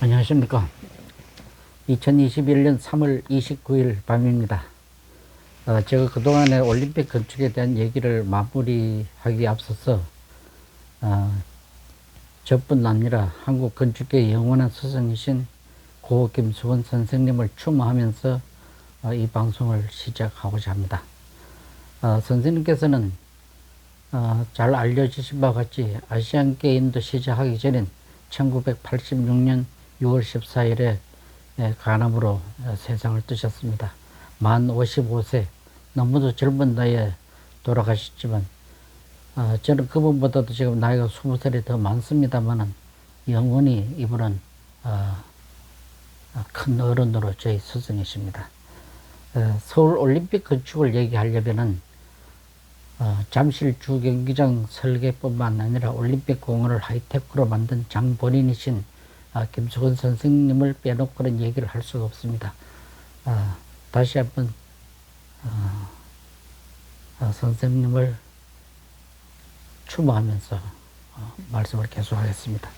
안녕하십니까. 2021년 3월 29일 밤입니다. 제가 그동안에 올림픽 건축에 대한 얘기를 마무리하기 앞서서 저뿐 아니라 한국 건축계의 영원한 스승이신 고 김수건 선생님을 추모하면서 이 방송을 시작하고자 합니다. 선생님께서는 잘 알려지신 바와 같이 아시안게임도 시작하기 전인 1986년 6월 14일에 간암으로 세상을 뜨셨습니다. 만 55세, 너무도 젊은 나이에 돌아가셨지만 저는 그분보다도 지금 나이가 20살이 더 많습니다만은 영원히 이분은 큰 어른으로 저희 스승이십니다. 서울 올림픽 건축을 얘기하려면은 잠실 주경기장 설계뿐만 아니라 올림픽 공원을 하이테크로 만든 장본인이신 김수건 선생님을 빼놓고는 얘기를 할 수가 없습니다. 다시 한번 선생님을 추모하면서 말씀을 계속하겠습니다.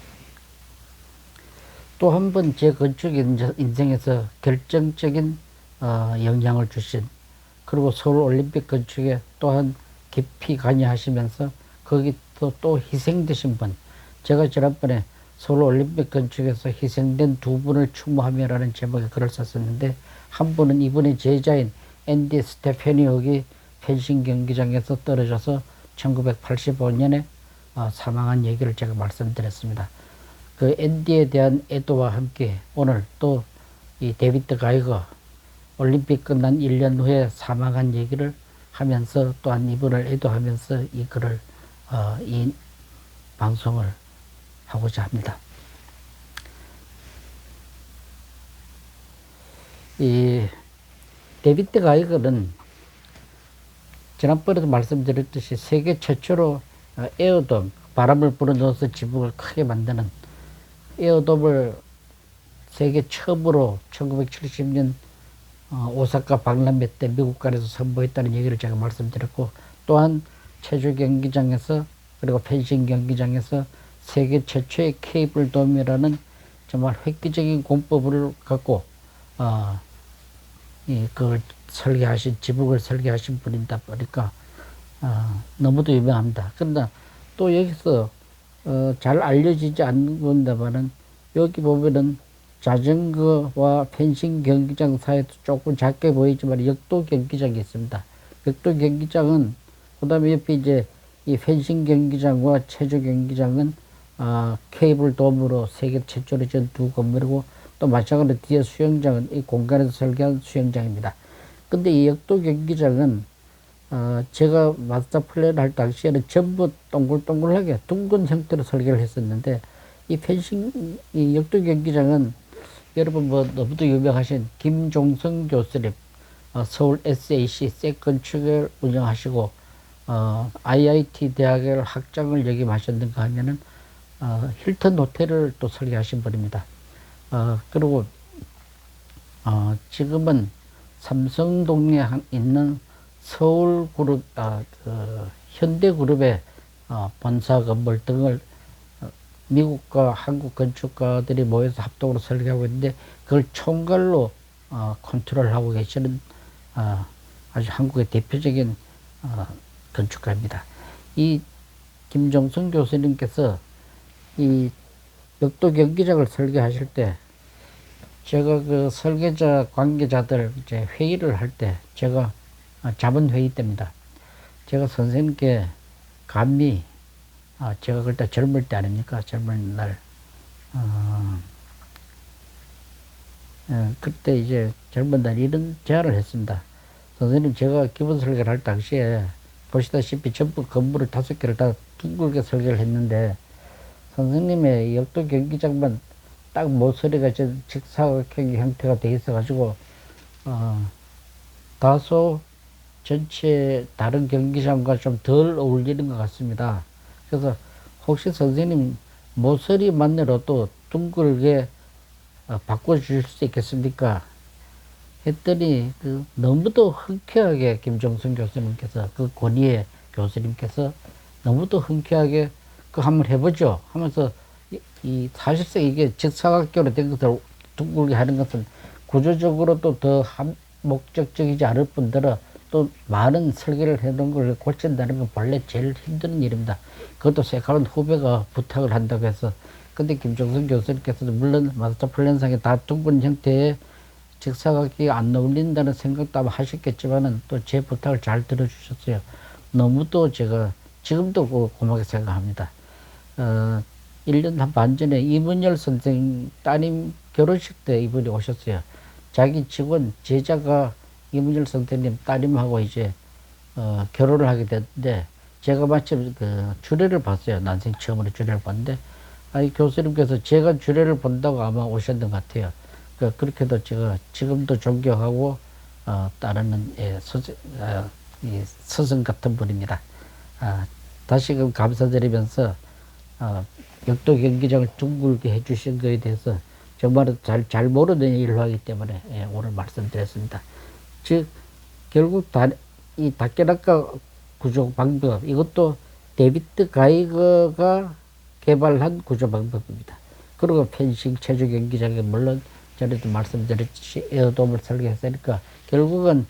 또 한 번 제 건축 인생에서 결정적인 영향을 주신, 그리고 서울 올림픽 건축에 또한 깊이 관여하시면서 거기서 또 희생되신 분, 제가 지난번에 서울 올림픽 건축에서 희생된 두 분을 추모하며라는 제목의 글을 썼었는데, 한 분은 이분의 제자인 앤디 스테페니옥이 펜싱 경기장에서 떨어져서 1985년에 사망한 얘기를 제가 말씀드렸습니다. 그 앤디에 대한 애도와 함께 오늘 또 이 데비드 가이거 올림픽 끝난 1년 후에 사망한 얘기를 하면서 또한 이분을 애도하면서 이 글을 이 방송을 하고자 합니다. 이 데비드 가이거는 지난번에도 말씀드렸듯이 세계 최초로 에어돔, 바람을 불어넣어서 지붕을 크게 만드는 에어돔을 세계 처음으로 1970년 오사카 박람회 때 미국관에서 선보였다는 얘기를 제가 말씀드렸고, 또한 체조 경기장에서 그리고 펜싱 경기장에서 세계 최초의 케이블 돔이라는 정말 획기적인 공법을 갖고 그걸 설계하신, 지붕을 설계하신 분이다 보니까 너무도 유명합니다. 그러나 또 여기서 잘 알려지지 않는 건데만은 여기 보면은 자전거와 펜싱 경기장 사이에도 조금 작게 보이지만 역도 경기장이 있습니다. 역도 경기장은, 그 다음에 옆에 이제 이 펜싱 경기장과 체조 경기장은 케이블 돔으로 세계 최초로 지은 두 건물이고, 또 마찬가지로 뒤에 수영장은 이 공간에서 설계한 수영장입니다. 근데 이 역도 경기장은 제가 마스터 플랜 할 당시에는 전부 동글동글하게 둥근 형태로 설계를 했었는데, 이 펜싱, 이 역도 경기장은 여러분 뭐 너무도 유명하신 김종성 교수님, 서울 SAC 셋건축을 운영하시고 IIT 대학을 학장을 역임하셨는가 하면은 힐튼 호텔을 또 설계하신 분입니다. 그리고 지금은 삼성동에 있는 서울그룹, 현대그룹의 본사 건물 등을 미국과 한국 건축가들이 모여서 합동으로 설계하고 있는데, 그걸 총괄로 컨트롤하고 계시는 아주 한국의 대표적인 건축가입니다. 이 김종성 교수님께서 이 역도 경기장을 설계하실 때, 제가 그 설계자 관계자들 이제 회의를 할 때, 제가 자문 회의 때입니다. 제가 선생님께 감히 제가 그때 젊을 때 아닙니까? 젊은 날 그때 이제 젊은 날 이런 제안을 했습니다. 선생님, 제가 기본 설계를 할 당시에 보시다시피 전부 건물을 5개를 다 둥글게 설계를 했는데, 선생님의 역도 경기장만 딱 모서리가 직사각형 형태가 돼 있어가지고 다소 전체 다른 경기장과 좀 덜 어울리는 것 같습니다. 그래서 혹시 선생님 모서리만으로도 둥글게 바꿔주실 수 있겠습니까? 했더니 너무도 흔쾌하게 김종순 교수님께서, 그 권위의 교수님께서 너무도 흔쾌하게 그 한번 해보죠 하면서 이 사실상 이게 직사각형으로 된 것을 둥글게 하는 것은 구조적으로도 더 목적적이지 않을 뿐더러 또 많은 설계를 해놓은 걸 고친다는 건 원래 제일 힘든 일입니다. 그것도 세카론 후배가 부탁을 한다고 해서. 근데 김종선 교수님께서도 물론 마스터 플랜상에 다 둥근 형태의 직사각형이 안 어울린다는 생각도 아마 하셨겠지만은 또 제 부탁을 잘 들어주셨어요. 너무 또 제가 지금도 고맙게 생각합니다. 1년 한 반 전에 이문열 선생 따님 결혼식 때 이분이 오셨어요. 자기 직원 제자가 이문열 선생님 따님하고 이제 결혼을 하게 됐는데 제가 마침 그 주례를 봤어요. 난생 처음으로 주례를 봤는데 아이 교수님께서 제가 주례를 본다고 아마 오셨던 것 같아요. 그렇게도 제가 지금도 존경하고 따르는 이 스승 같은 분입니다. 다시금 감사드리면서 역도 경기장을 둥글게 해주신 것에 대해서 정말 잘 모르는 일을 하기 때문에 오늘 말씀드렸습니다. 즉 결국 이 다케나카 구조 방법 이것도 데비드 가이거가 개발한 구조 방법입니다. 그리고 펜싱 체조 경기장에 물론 전에도 말씀드렸듯이 에어돔을 설계했으니까 결국은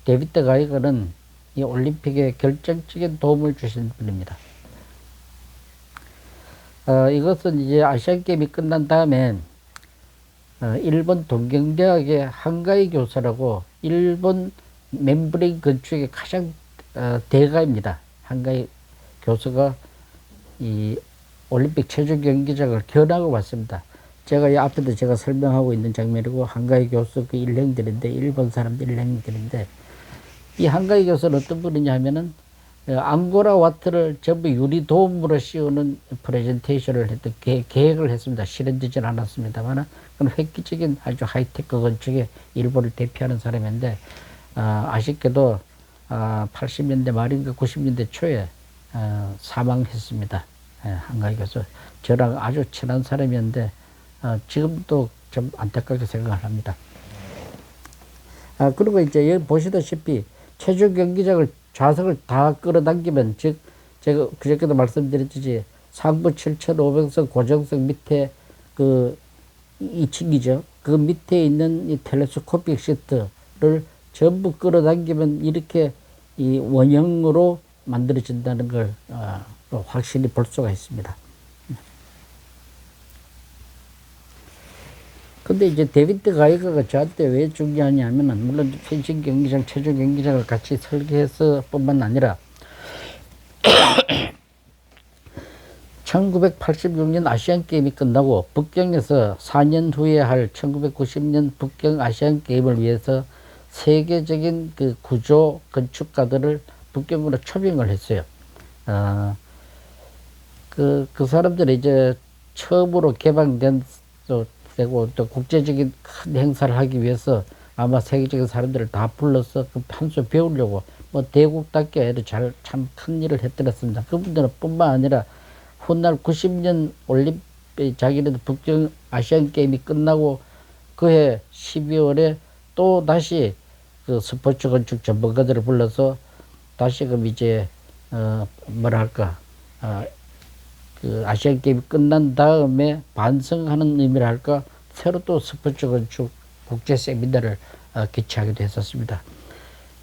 데비드 가이거는 이 올림픽에 결정적인 도움을 주신 분입니다. 이것은 이제 아시안게임이 끝난 다음에 일본 동경대학의 한가이 교수라고 일본 멤브레인 건축의 가장 대가입니다. 한가이 교수가 이 올림픽 체조 경기장을 견학을 왔습니다. 제가 이 앞에도 제가 설명하고 있는 장면이고 한가이 교수 그 일행들인데 일본 사람들 일행들인데 이 한가이 교수는 어떤 분이냐 하면은 앙고라 와트를 전부 유리 도움으로 씌우는 프레젠테이션을 했던 계획을 했습니다. 실현되진 않았습니다만 그건 획기적인 아주 하이테크 건축의 일본을 대표하는 사람인데 아쉽게도 80년대 말인가 90년대 초에 사망했습니다. 한가위 교수 저랑 아주 친한 사람이었는데 지금도 좀 안타깝게 생각을 합니다. 그리고 이제 여기 보시다시피 체조 경기장을 좌석을 다 끌어당기면 즉 제가 그저께도 말씀드렸듯이 상부 7,500석 고정석 밑에 그 2층이죠. 그 밑에 있는 이 텔레스코픽 시트를 전부 끌어당기면 이렇게 이 원형으로 만들어진다는 걸 확실히 볼 수가 있습니다. 근데 이제 데비드 가이거가 저한테 왜 중요하냐면은 물론 펜싱 경기장, 체조 경기장을 같이 설계해서 뿐만 아니라 1986년 아시안 게임이 끝나고 북경에서 4년 후에 할 1990년 북경 아시안 게임을 위해서 세계적인 그 구조 건축가들을 북경으로 초빙을 했어요. 그 사람들이 이제 처음으로 개방된 되고 또 국제적인 큰 행사를 하기 위해서 아마 세계적인 사람들을 다 불러서 그 판수 배우려고 뭐 대국답게 아니라 참 큰 일을 했더랬습니다. 그분들은 뿐만 아니라 훗날 90년 올림픽 자기네들 북경 아시안 게임이 끝나고 그해 12월에 또 다시 그 스포츠 건축 전문가들을 불러서 다시금 이제 뭐랄까 그 아시안 게임이 끝난 다음에 반성하는 의미를 할까 새로 또 스포츠 건축 국제 세미나를 개최하기도 했었습니다.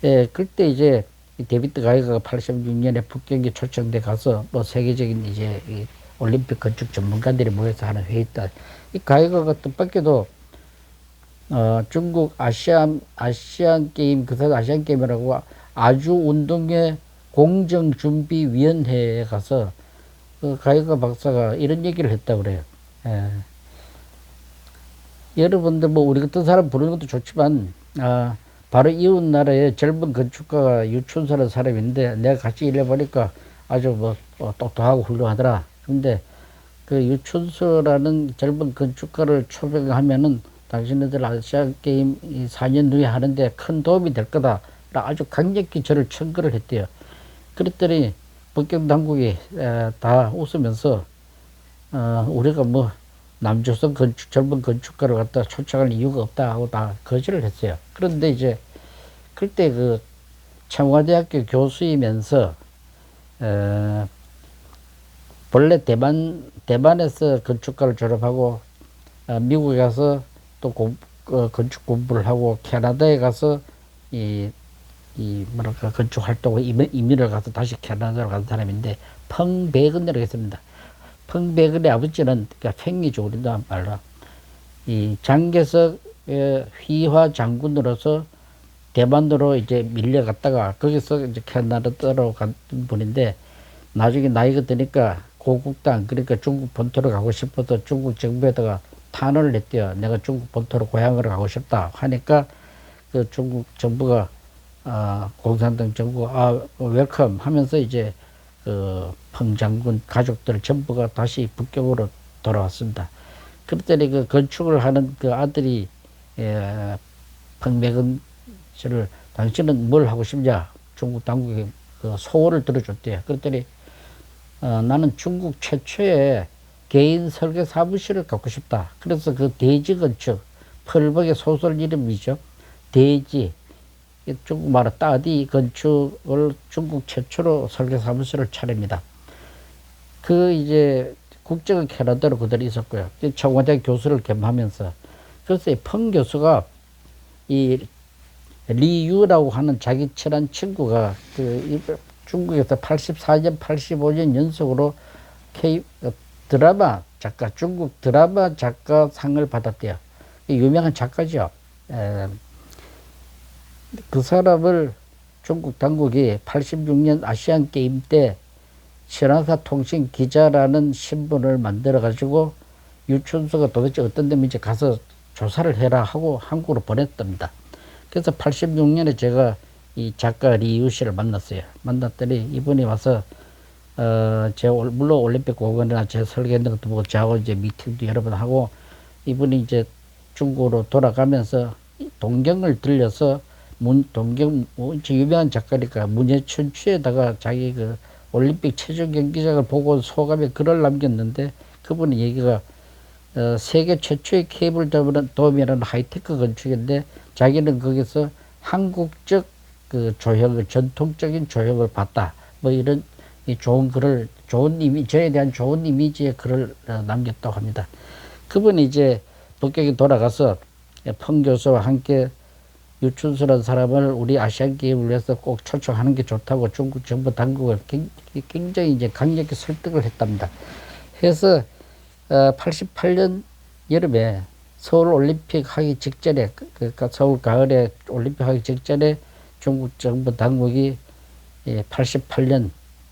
예, 그때 이제 데비드 가이거가 86년에 북경에 초청돼 가서 뭐 세계적인 이제 이 올림픽 건축 전문가들이 모여서 하는 회의다. 이 가이거가 뜻밖에도 중국 아시안 게임 그사 아시안 게임이라고 아주 운동회 공정준비위원회에 가서 그 가이거 박사가 이런 얘기를 했다고 그래요. 예. 여러분들 뭐 우리 같은 사람 부르는 것도 좋지만 바로 이웃 나라의 젊은 건축가가 유춘수라는 사람인데 내가 같이 일해보니까 아주 뭐 똑똑하고 훌륭하더라. 근데 그 유춘수라는 젊은 건축가를 초빙하면은 당신네들 아시안 게임 4년 후에 하는데 큰 도움이 될 거다. 아주 강력히 저를 청구를 했대요. 그랬더니 북경 당국이 다 웃으면서 우리가 뭐 남조선 젊은 건축가를 갖다 초청할 이유가 없다 하고 다 거절을 했어요. 그런데 이제 그때 그 청와대학교 교수이면서 본래 대만 대만에서 건축과를 졸업하고 미국에 가서 또 건축 공부를 하고 캐나다에 가서 뭐랄까 건축 활동을 이민을 가서 다시 캐나다로 간 사람인데 펑베건이라고 했습니다. 펑베건의 아버지는 그러니까 팽이죠. 우리도 말로 이 장개석의 휘하 장군으로서 대만으로 이제 밀려갔다가 거기서 이제 캐나다로 간 분인데 나중에 나이가 드니까 고국당 그러니까 중국 본토로 가고 싶어서 중국 정부에다가 탄원을 했대요. 내가 중국 본토로 고향으로 가고 싶다 하니까 그 중국 정부가 공산당 정부가 웰컴 하면서 이제 그 펑장군 가족들 전부가 다시 북경으로 돌아왔습니다. 그랬더니 그 건축을 하는 그 아들이 펑백은 씨를 당신은 뭘 하고 싶냐? 중국 당국에 그 소원을 들어줬대요. 그랬더니 나는 중국 최초의 개인 설계 사무실을 갖고 싶다. 그래서 그 대지 건축, 펄벅의 소설 이름이죠. 대지, 중국말로 따디 건축을 중국 최초로 설계 사무실을 차립니다. 그 이제 국적은 캐나다로 그대로 있었고요. 청와대 교수를 겸하면서 그래서 이 펑 교수가 이 리유라고 하는 자기 친한 친구가 그 중국에서 84년, 85년 연속으로 드라마 작가, 중국 드라마 작가상을 받았대요. 유명한 작가죠. 그 사람을 중국 당국이 86년 아시안 게임 때 신화사 통신 기자라는 신분을 만들어 가지고 유춘수가 도대체 어떤 데인지 가서 조사를 해라 하고 한국으로 보냈답니다. 그래서 86년에 제가 이 작가 리유 씨를 만났어요. 만났더니 이분이 와서 제가 물론 올림픽 공원이나 제 설계했는 것도 보고 저하고 이제 미팅도 여러 번 하고 이분이 이제 중국으로 돌아가면서 동경을 들려서 동경 유명한 작가니까 문예춘추에다가 자기 그 올림픽 체조 경기장을 보고 소감에 글을 남겼는데 그분이 얘기가 세계 최초의 케이블 돔이라는 하이테크 건축인데 자기는 거기서 한국적 그 조형을 전통적인 조형을 봤다. 뭐 이런 좋은 글을 저에 대한 좋은 이미지의 글을 남겼다고 합니다. 그분이 이제 북경에 돌아가서 펑 교수와 함께 유춘수라는 사람을 우리 아시안 게임을 위해서 꼭 초청하는 게 좋다고 중국 정부 당국을 굉장히 이제 강력히 설득을 했답니다. 해서 88년 여름에 서울 올림픽 하기 직전에 그러니까 서울 가을에 올림픽 하기 직전에 중국 정부 당국이 88년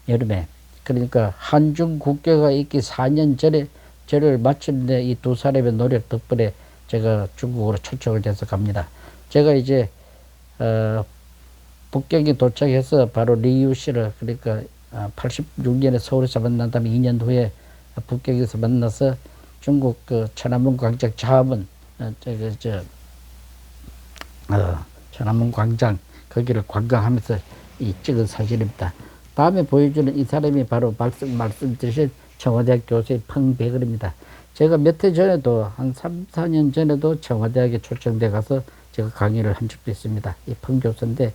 여름에 그러니까 한중 국교가 있기 4년 전에 저를 마침내 이 두 사람의 노력 덕분에 제가 중국으로 초청을 돼서 갑니다. 제가 이제 북경에 도착해서 바로 리유 씨를 그러니까 86년에 서울에서 만난 다음에 2년 후에 북경에서 만나서 중국 그 천안문 광장 자문 천안문 광장 거기를 관광하면서 찍은 사진입니다. 다음에 보여주는 이 사람이 바로 말씀드린 청와대학 교수의 펑백을입니다. 제가 몇 해 전에도 한 3, 4년 전에도 청와대학에 초청돼 가서 제가 강의를 한 적도 있습니다. 이 펑 교수인데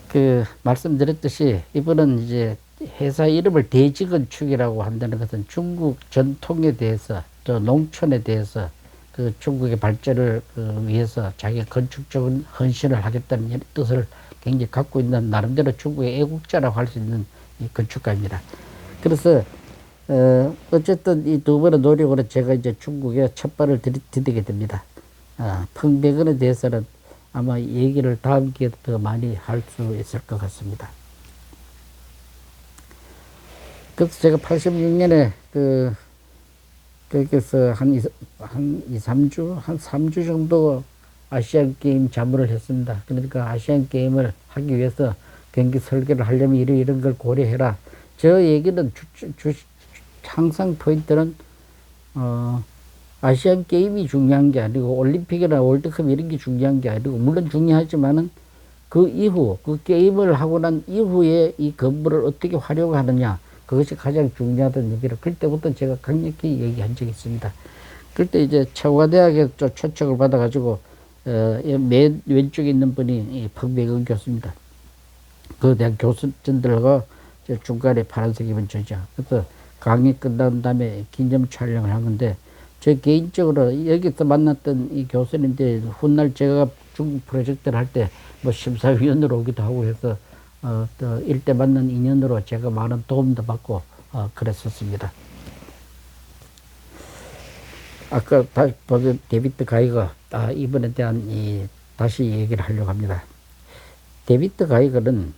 그 말씀드렸듯이 이분은 이제 회사 이름을 대지건축이라고 한다는 것은 중국 전통에 대해서 또 농촌에 대해서 그 중국의 발전을 위해서 자기 건축적인 헌신을 하겠다는 뜻을 굉장히 갖고 있는 나름대로 중국의 애국자라고 할 수 있는 이 건축가입니다. 그래서 어쨌든 이 두 번의 노력으로 제가 이제 중국에 첫 발을 디디게 됩니다. 펑백은에 대해서는 아마 얘기를 다음 기회에 더 많이 할 수 있을 것 같습니다. 그래서 제가 86년에 거기서 한 2, 3주, 한 3주 정도 아시안 게임 자문을 했습니다. 그러니까 아시안 게임을 하기 위해서 경기 설계를 하려면 이런 걸 고려해라. 저 얘기는 항상 포인트는 아시안 게임이 중요한 게 아니고 올림픽이나 월드컵 이런 게 중요한 게 아니고 물론 중요하지만은 그 이후 그 게임을 하고 난 이후에 이 건물을 어떻게 활용하느냐 그것이 가장 중요하다는 얘기를 그때부터 제가 강력히 얘기한 적이 있습니다. 그때 이제 청와대학에 초청을 받아가지고 맨 왼쪽에 있는 분이 펑백은 교수입니다. 그 대학 교수진들과 저 중간에 파란색 입은 저죠. 그래서 강의 끝난 다음에 기념 촬영을 한 건데, 저 개인적으로 여기서 만났던 이 교수님들 훗날 제가 중국 프로젝트를 할 때 뭐 심사위원으로 오기도 하고 해서 또 일대 만난 인연으로 제가 많은 도움도 받고 그랬었습니다. 아까 다시 보던 데비드 가이거 이번에 대한 다시 얘기를 하려고 합니다. 데비드 가이거는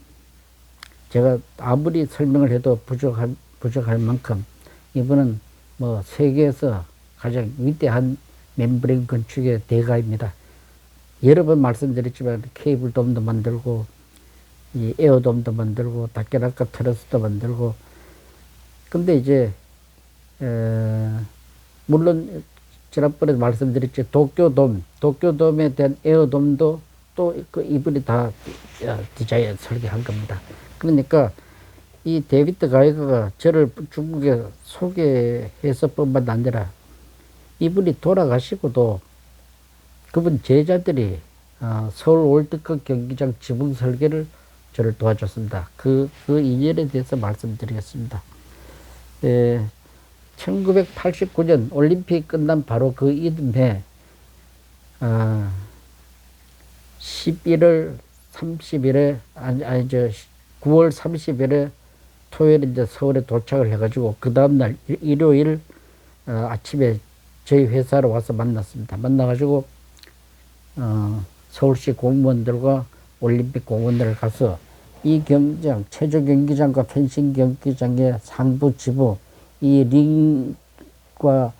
제가 아무리 설명을 해도 부족할 만큼 이분은 뭐 세계에서 가장 위대한 멤브레인 건축의 대가입니다. 여러 번 말씀드렸지만 케이블 돔도 만들고 이 에어돔도 만들고 다케라카 트러스도 만들고, 근데 이제 물론 지난번에 말씀드렸죠. 도쿄돔에 대한 에어돔도 또 그 이분이 다 디자인 설계한 겁니다. 그러니까 이 데비드 가이거가 저를 중국에 소개해서 뿐만 아니라 이분이 돌아가시고도 그분 제자들이 서울 월드컵 경기장 지붕 설계를 저를 도와줬습니다. 그 인연에 대해서 말씀드리겠습니다. 1989년 올림픽 끝난 바로 그 이듬해 11월 30일에 9월 30일에 토요일에 이제 서울에 도착을 해가지고 그 다음날 일요일 아침에 저희 회사로 와서 만났습니다. 만나가지고 서울시 공무원들과 올림픽 공원들을 가서 이 경기장, 체조 경기장과 펜싱 경기장의 상부 지부, 이 링과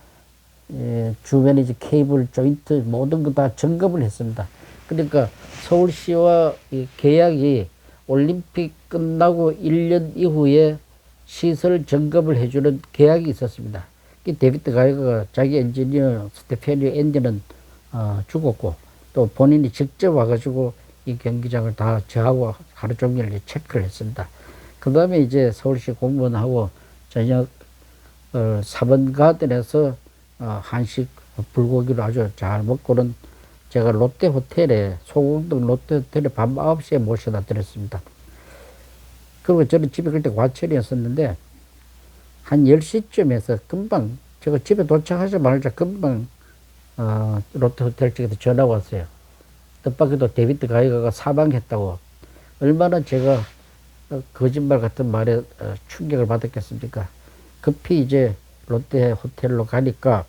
주변에 이제 케이블, 조인트 모든 거 다 점검을 했습니다. 그러니까 서울시와 이 계약이 올림픽 끝나고 1년 이후에 시설 점검을 해주는 계약이 있었습니다. 데비드 가이거가 자기 엔지니어 스테파니 앤디는 죽었고, 또 본인이 직접 와가지고 이 경기장을 다 저하고 하루 종일 체크를 했습니다. 그 다음에 이제 서울시 공무원하고 저녁 사번 가든에서 한식 불고기를 아주 잘 먹고는 제가 롯데 호텔에, 소공동 롯데 호텔에 밤 9시에 모셔다 드렸습니다. 그리고 저는 집에 그때 과철이었었는데 한 10시쯤에서 금방 제가 집에 도착하자마자 금방 롯데 호텔 측에서 전화 왔어요. 뜻밖에도 데비드 가이거가 사망했다고. 얼마나 제가 거짓말 같은 말에 충격을 받았겠습니까? 급히 이제 롯데 호텔로 가니까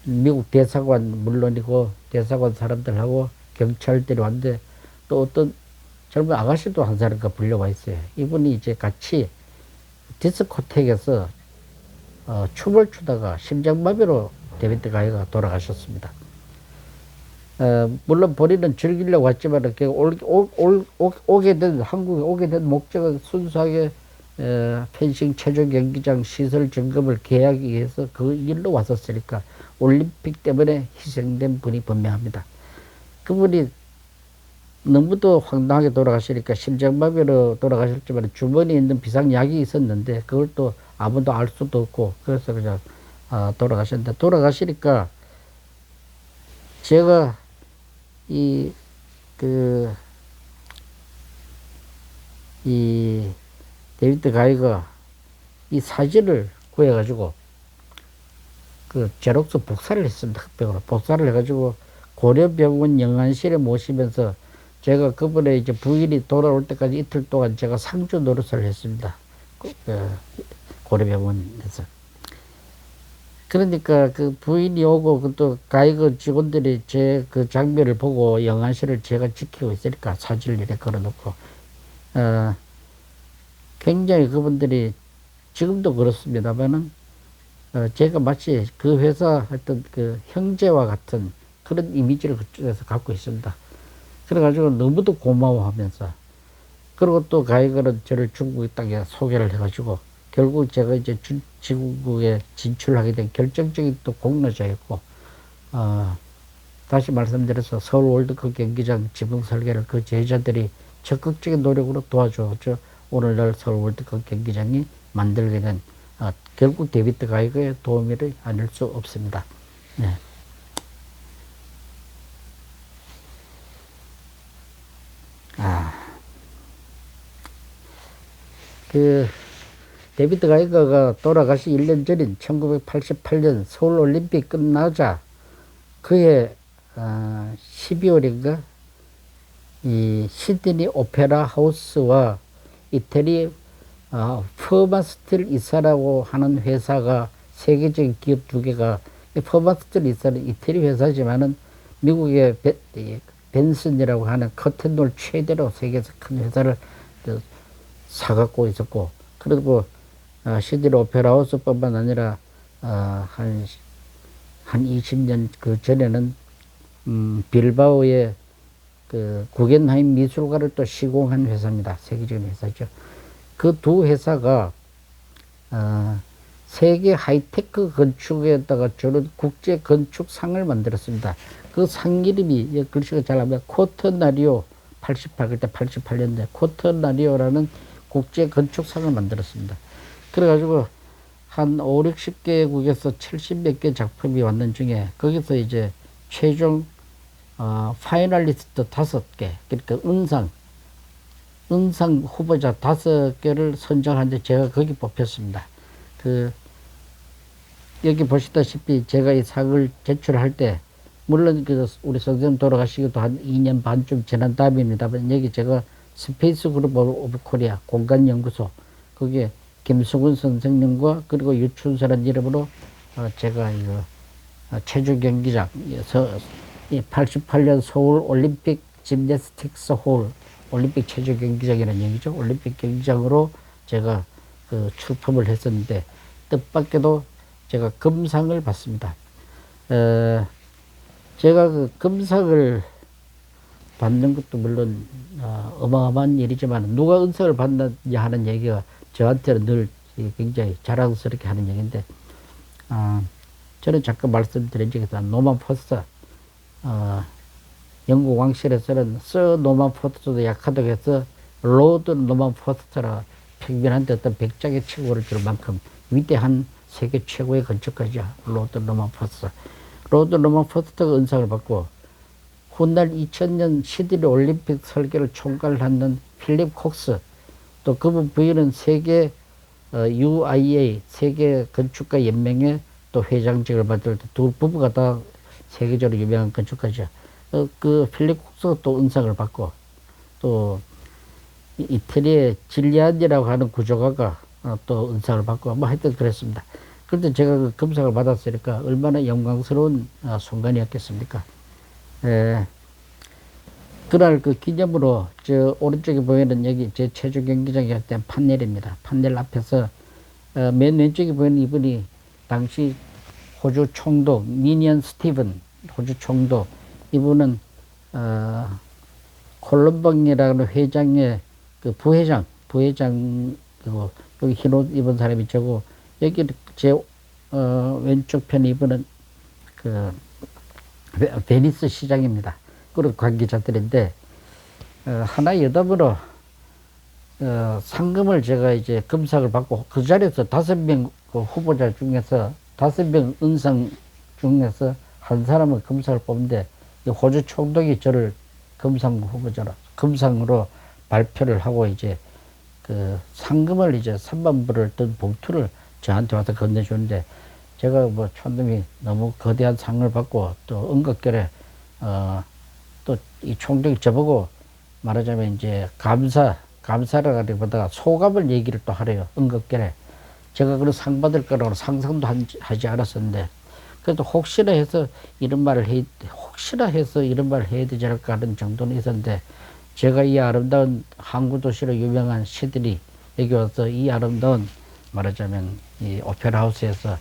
미국 대사관 물론이고 대사관 사람들하고 경찰들이 왔는데 또 어떤 젊은 아가씨도 한 사람과 불려와 있어요. 이분이 이제 같이 디스코텍에서 춤을 추다가 심장마비로 데비드 가이거가 돌아가셨습니다. 물론 본인은 즐기려고 왔지만 오게 된 한국에 오게 된 목적은 순수하게 펜싱 체조 경기장 시설 점검을 계약하기 위해서 그 일로 왔었으니까 올림픽 때문에 희생된 분이 분명합니다. 그분이 너무도 황당하게 돌아가시니까 심장마비로 돌아가셨지만 주머니에 있는 비상약이 있었는데 그걸 또 아무도 알 수도 없고 그래서 그냥 돌아가셨는데, 돌아가시니까 제가 이 데비드 가이거 이 사진을 구해가지고 그 제록스 복사를 했습니다. 흑백으로 복사를 해가지고 고려병원 영안실에 모시면서 제가 그분의 이제 부인이 돌아올 때까지 이틀 동안 제가 상주 노릇을 했습니다. 고려병원에서. 그러니까 그 부인이 오고 또 가이거 직원들이 제 그 장면을 보고 영안실을 제가 지키고 있으니까 사진을 이렇게 걸어놓고 굉장히 그분들이 지금도 그렇습니다만은 제가 마치 그 회사 어떤 그 형제와 같은 그런 이미지를 그쪽에서 갖고 있습니다. 그래가지고 너무도 고마워하면서, 그리고 또 가이거는 저를 중국 땅에 소개를 해가지고 결국 제가 이제 중국에 진출하게 된 결정적인 또 공로자였고, 다시 말씀드려서 서울 월드컵 경기장 지붕 설계를 그 제자들이 적극적인 노력으로 도와줬죠. 오늘날 서울 월드컵 경기장이 만들게 된 결국 데비드 가이거의 도움을 아닐 수 없습니다. 네. 그 데비드 가이거가 돌아가시 1년 전인 1988년 서울올림픽 끝나자 그해 12월인가 이 시드니 오페라 하우스와 이태리 퍼마스틸 이사라고 하는 회사가 세계적인 기업 두 개가 퍼마스틸 이사는 이태리 회사지만은 미국의 벤슨이라고 하는 커튼롤 최대로 세계에서 큰 회사를 사갖고 있었고 그리고 시드니 오페라 하우스뿐만 아니라 한 20년 그 전에는 빌바오의 그 구겐하임 미술관을 또 시공한 회사입니다. 세계적인 회사죠. 그 두 회사가 세계 하이테크 건축에다가 저런 국제 건축상을 만들었습니다. 그 상 이름이 글씨가 잘 나오면 쿼터나리오 88 그때 88년대 쿼터나리오라는 국제 건축상을 만들었습니다. 그래가지고 한 5, 60개국에서 70몇 개 작품이 왔는 중에 거기서 이제 최종 파이널리스트 5개 그러니까 은상 후보자 5개를 선정하는데 제가 거기 뽑혔습니다. 여기 보시다시피 제가 이 상을 제출할 때 물론 우리 선생님 돌아가시기도 한 2년 반쯤 지난 다음입니다만 여기 제가 스페이스 그룹 오브 코리아 공간연구소 거기에 김수근 선생님과 그리고 유춘서라는 이름으로 제가 이거 체조 경기장에서 88년 서울 올림픽 짐내스틱스 홀 올림픽 체조 경기장이라는 얘기죠. 올림픽 경기장으로 제가 출품을 했었는데 뜻밖에도 제가 금상을 받습니다. 제가 그 금상을 받는 것도 물론 어마어마한 일이지만 누가 은상을 받느냐 하는 얘기가 저한테는 늘 굉장히 자랑스럽게 하는 얘기인데 저는 잠깐 말씀드린 적이 있다. 노만 포스터 영국 왕실에서는 서 노만 포스터도 약하다고 해서 로드 노만 포스터라 평균한테 어떤 백작의 칭호를 줄 만큼 위대한 세계 최고의 건축가죠. 로드 노만 포스터. 로드 노만 포스터가 은상을 받고 훗날 2000년 시드니 올림픽 설계를 총괄하는 필립 콕스 또 그분 부인은 세계 UIA 세계 건축가 연맹의 또 회장직을 맡을 때 두 부부가 다 세계적으로 유명한 건축가죠. 그 필립 콕스가 또 은상을 받고 또 이태리의 질리안이라고 하는 구조가가 또 은상을 받고 뭐 하여튼 그랬습니다. 그런데 제가 그 금상을 받았으니까 얼마나 영광스러운 순간이었겠습니까? 그날 그 기념으로 저 오른쪽에 보이는 여기 제 체조 경기장에 했던 판넬입니다. 판넬 앞에서 맨 왼쪽에 보이는 이분이 당시 호주 총독 미니언 스티븐 호주 총독 이분은 콜럼벙이라는 회장의 그 부회장이고 여기 흰 옷 입은 사람이 저고 여기 제 왼쪽 편 이분은 그 베니스 시장입니다. 그리고 관계자들인데 하나 여담으로 상금을 제가 이제 금상을 받고 그 자리에서 5명 그 후보자 중에서 5명 은상 중에서 한 사람은 금상을 뽑는데 호주 총독이 저를 금상 후보자로 금상으로 발표를 하고 이제 그 상금을 이제 3만 불을 든 봉투를 저한테 와서 건네주는데 제가 뭐 촌놈이 너무 거대한 상을 받고 또 은극결에 또 이 총독이 저보고 말하자면 이제 감사라기보다 소감을 얘기를 또 하래요. 은극결에 제가 그런 상 받을 거라고 상상도 하지 않았었는데 그래도 혹시나 해서 이런 말을 해야 되지 않을까 하는 정도는 있었는데 제가 이 아름다운 항구 도시로 유명한 시드니 여기 와서 이 아름다운 말하자면 이 오페라 하우스에서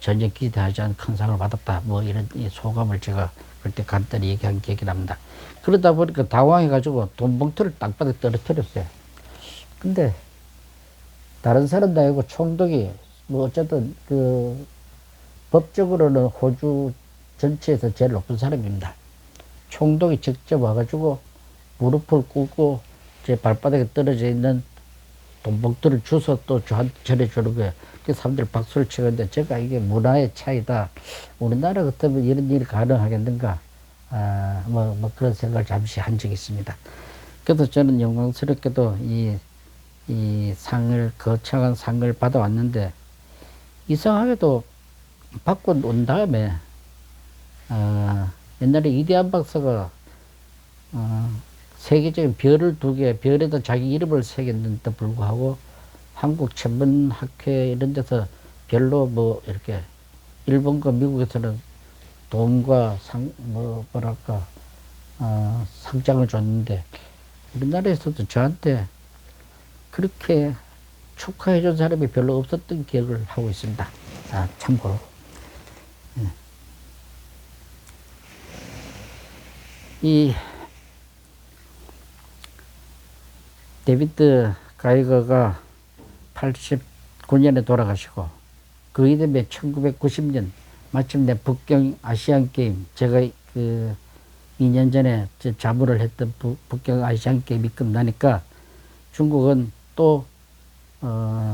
전혀 기대하지 않은 큰 상을 받았다. 뭐 이런 이 소감을 제가 그때 간단히 얘기한 기억이 납니다. 그러다 보니까 당황해가지고 돈 봉투를 땅바닥에 떨어뜨렸어요. 근데 다른 사람도 아니고 총독이 뭐 어쨌든 그 법적으로는 호주 전체에서 제일 높은 사람입니다. 총독이 직접 와가지고 무릎을 꿇고 제 발바닥에 떨어져 있는 돈 봉투를 주서 또 저한테 전해주는 거예요. 그 사람들이 박수를 치는데 제가 이게 문화의 차이다. 우리나라 같으면 이런 일이 가능하겠는가. 뭐 그런 생각을 잠시 한 적이 있습니다. 그래서 저는 영광스럽게도 이 이 상을, 거창한 상을 받아왔는데, 이상하게도 받고 온 다음에, 옛날에 이대한 박사가, 세계적인 별을 두 개, 별에다 자기 이름을 새겼는데도 불구하고, 한국 천문학회 이런 데서 별로 뭐, 이렇게, 일본과 미국에서는 돈과 뭐랄까, 상장을 줬는데, 우리나라에서도 저한테 그렇게 축하해준 사람이 별로 없었던 기억을 하고 있습니다. 참고로. 이 데비드 가이거가 89년에 돌아가시고, 그 이듬해 1990년 마침내 북경 아시안 게임, 제가 그 2년 전에 자문을 했던 북경 아시안 게임이 끝나니까 중국은 또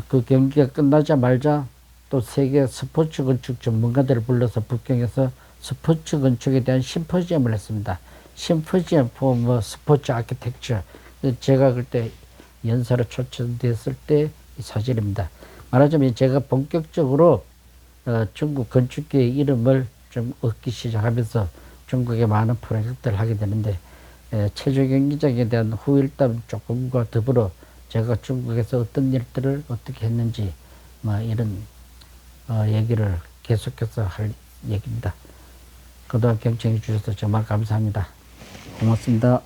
그 경기가 끝나자마자 또 세계 스포츠 건축 전문가들을 불러서 북경에서 스포츠 건축에 대한 심포지엄을 했습니다. 심포지엄 for 뭐 스포츠 아키텍처. 제가 그때 연사로 초청됐을 때 사실입니다. 말하자면 제가 본격적으로 중국 건축계의 이름을 좀 얻기 시작하면서 중국의 많은 프로젝트를 하게 되는데, 체조 경기장에 대한 후일담 조금과 더불어 제가 중국에서 어떤 일들을 어떻게 했는지 뭐 이런 얘기를 계속해서 할 얘기입니다. 그동안 경청해 주셔서 정말 감사합니다. 고맙습니다.